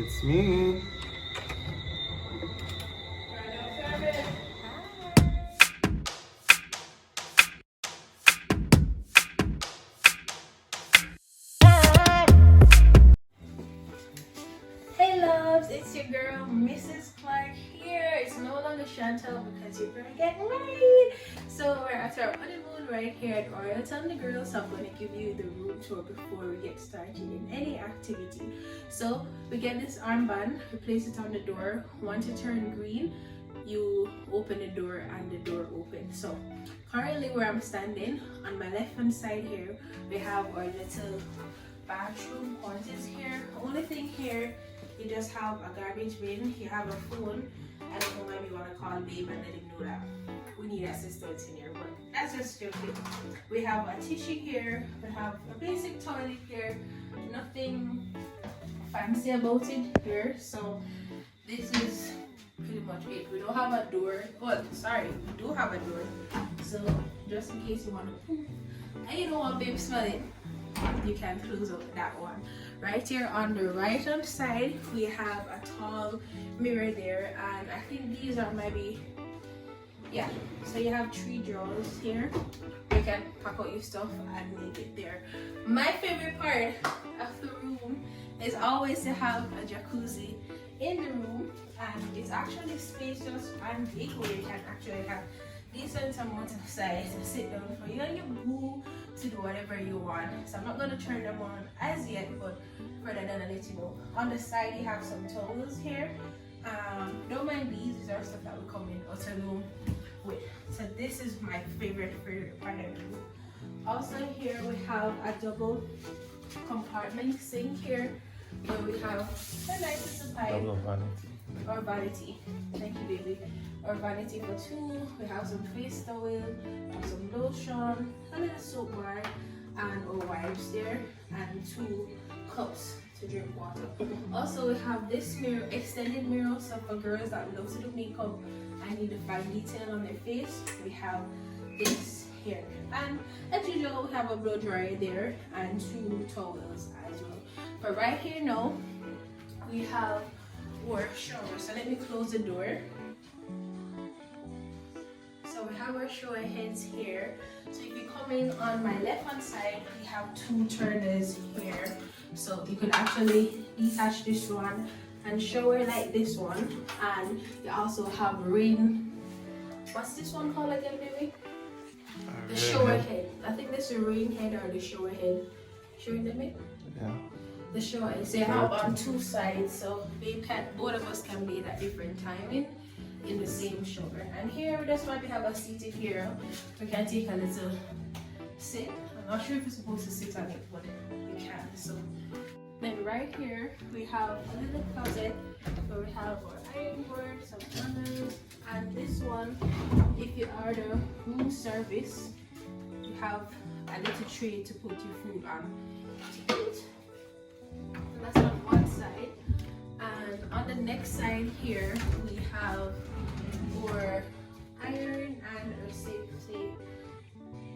It's me. Hey loves, it's your girl Mrs. Clarke here. It's no longer Shantel because you're gonna get married. So we're at our honeymoon right here at Royalton Negril. So I'm going to give you the room tour before we get started in any activity. So we get this armband, we place it on the door. Once it turns green, you open the door and the door opens. So currently where I'm standing, on my left hand side here, we have our little bathroom quarters here. Only thing here, you just have a garbage bin, you have a phone. I don't know, maybe you want to call babe and let him know that we need assistance in here, but that's just joking. We have a tissue here, we have a basic toilet here, nothing fancy about it here. So this is pretty much it. We don't have a door. Well, sorry, we do have a door. So just in case you want to poop and you don't want babe smelling, you can close out that one. Right here on the right hand side, we have a tall mirror there, and I think these are maybe, yeah, so you have 3 drawers here. You can pack out your stuff and leave it there. My favorite part of the room is always to have a jacuzzi in the room, and it's actually spacious and big where you can actually have decent amount of size to sit down for you and your boo to do whatever you want. So I'm not going to turn them on as yet, but further down I'll let you know. On the side you have some towels here. Don't mind these are stuff that will come in outer room with. So this is my favorite part of the room. Also here we have a double compartment sink here where we have a nice supply or vanity. Thank you, baby. Or vanity for 2. We have some face towel, some lotion, a little soap bar, and our wipes there, and 2 cups to drink water. Also, we have this mirror, extended mirror, so for girls that love to do makeup and need to find detail on their face, we have this here. And as usual, we have a blow dryer there and 2 towels as well. But right here now, we have our shower. So let me close the door. So we have our shower heads here. So if you come in on my left hand side, we have 2 turners here. So you can actually detach this one and shower like this one. And you also have rain. What's this one called again, baby? The shower head. I think this is a rain head or the shower head. Showing them it? Yeah. The shower head. So you have on 2 sides. So babe can, both of us can bathe at different timing in the same shower. And here we just want to have a seated here. We can take a little sit. I'm not sure if you're supposed to sit on it, but you can. So then right here we have a little closet where we have our iron board, some runners, and this one, if you order room service, you have a little tray to put your food on to eat. So that's on one side. And on the next side here we have our iron and our safe.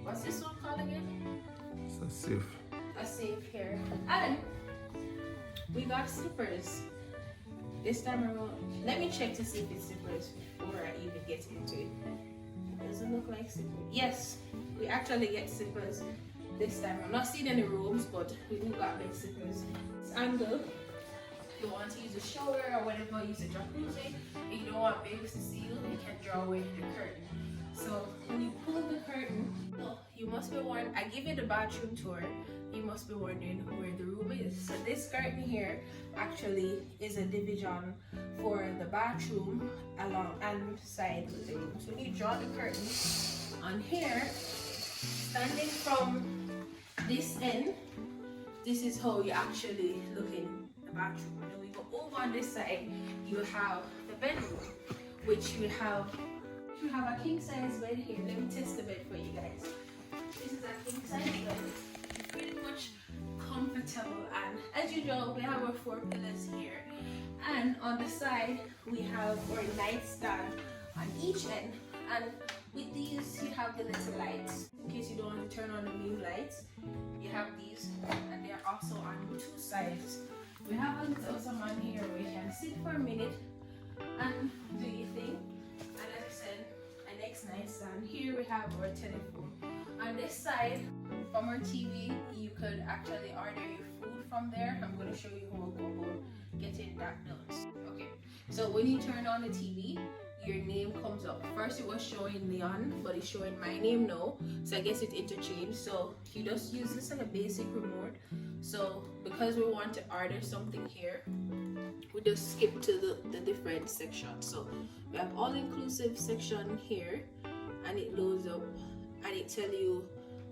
What's this one called again? It's a safe. A safe here. And we got slippers. This time around, let me check to see if it's slippers before I even get into it. Doesn't look like slippers. Yes, we actually get slippers this time. I'm not seeing any robes, but we do got big slippers. This angle, if you want to use a shower or whatever, use a jacuzzi, and you don't want babies to see you, you can draw away the curtain. So when you pull the curtain, you must be wondering, I give you the bathroom tour, you must be wondering where the room is. So this curtain here actually is a division for the bathroom along and side of the room. So when you draw the curtain on here, standing from this end, this is how you actually look in the bathroom. And then we go over on this side, you have the bedroom, which we have a king size bed here. Let me test the bed for you guys. This is a king size bed. It's pretty much comfortable, and as usual we have our 4 pillars here, and on the side we have our nightstand on each end, and with these you have the little lights in case you don't want to turn on the main lights. You have these, and they're also on 2 sides We have a little ottoman here where you can sit for a minute and do your thing. And as I said, a next nightstand. Here we have our telephone. On this side, from our TV, you could actually order your food from there. I'm going to show you how to go about getting that done. Okay, so when you turn on the TV, your name comes up. First it was showing Leon, but it's showing my name now, so I guess it interchanged. So you just use this like a basic remote. So because we want to order something here, we just skip to the different sections. So we have all-inclusive section here, and it loads up and it tell you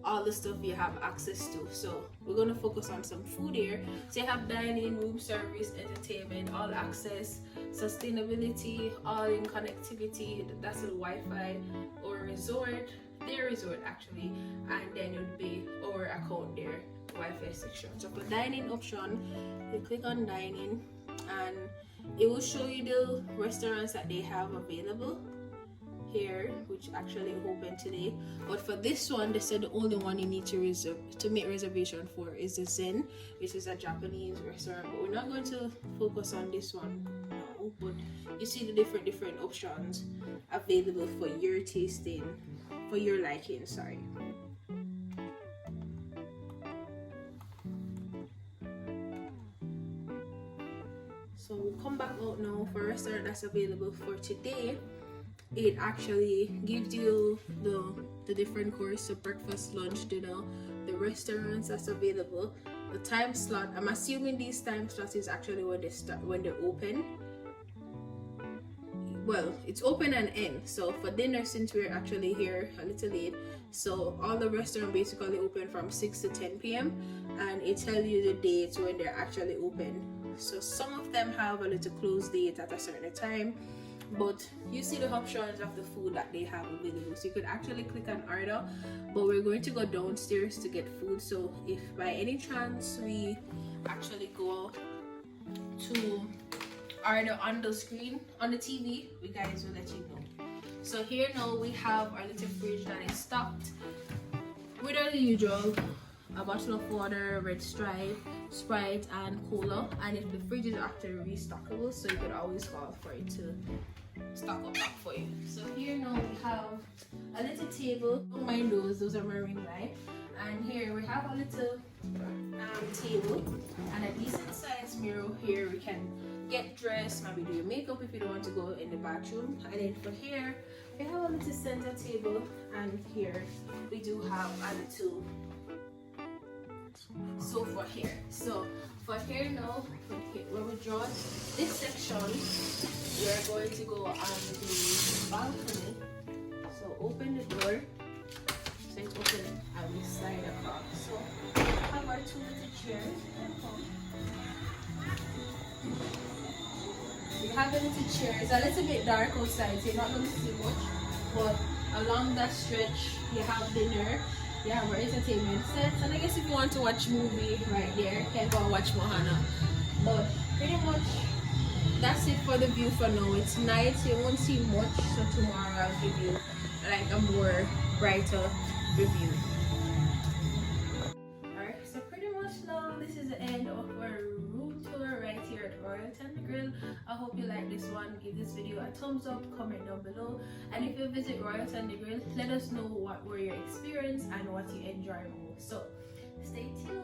all the stuff you have access to. So we're going to focus on some food here. So you have dining, room service, entertainment, all access, sustainability, all in connectivity, that's the Wi-Fi, or resort, their resort actually, and then it would be our account there, Wi-Fi section. So for dining option, you click on dining and it will show you the restaurants that they have available here, which actually open today. But for this one, they said the only one you need to make reservation for is the Zen, which is a Japanese restaurant. But we're not going to focus on this one now. But you see the different options available for your tasting, for your liking. Sorry. So we'll come back out now for a restaurant that's available for today. It actually gives you the different course, so breakfast, lunch, dinner, the restaurants that's available, the time slot. I'm assuming these time slots is actually when they start, when they're open. Well, it's open and end. So for dinner, since we're actually here a little late, so all the restaurants basically open from 6 to 10 p.m. and it tells you the dates when they're actually open. So some of them have a little close date at a certain time, but you see the options of the food that they have available. So you could actually click on order, but we're going to go downstairs to get food. So if by any chance we actually go to order on the screen on the TV, we guys will let you know. So here now we have our little fridge that is stocked with our usual, a bottle of water, red stripe, Sprite and cola, and if the fridge is actually restockable, so you could always call for it to stock up back for you. So here now we have a little table. Don't mind those are my ring light. And here we have a little table and a decent sized mirror. Here we can get dressed, maybe do your makeup if you don't want to go in the bathroom. And then for here we have a little center table, and here we do have a little sofa here. So for here now, when we draw this section, we are going to go on the balcony. So open the door, so it's open and we slide across. So we have our two little chairs. We have the little chairs. A little bit dark outside, so you're not going to see much, but along that stretch you have dinner. Yeah, our entertainment sets, and I guess if you want to watch movie right there, you can go and watch Mohana. But pretty much that's it for the view for now. It's night, so you won't see much, so tomorrow I'll give you like a more brighter review. Alright, so pretty much now this is the end of our room tour right here at Royalton Negril. I hope you like this one. Give this video a thumbs up, comment down below, and if you visit Royalton Negril, let us know what were your experience and what you enjoy most. So stay tuned.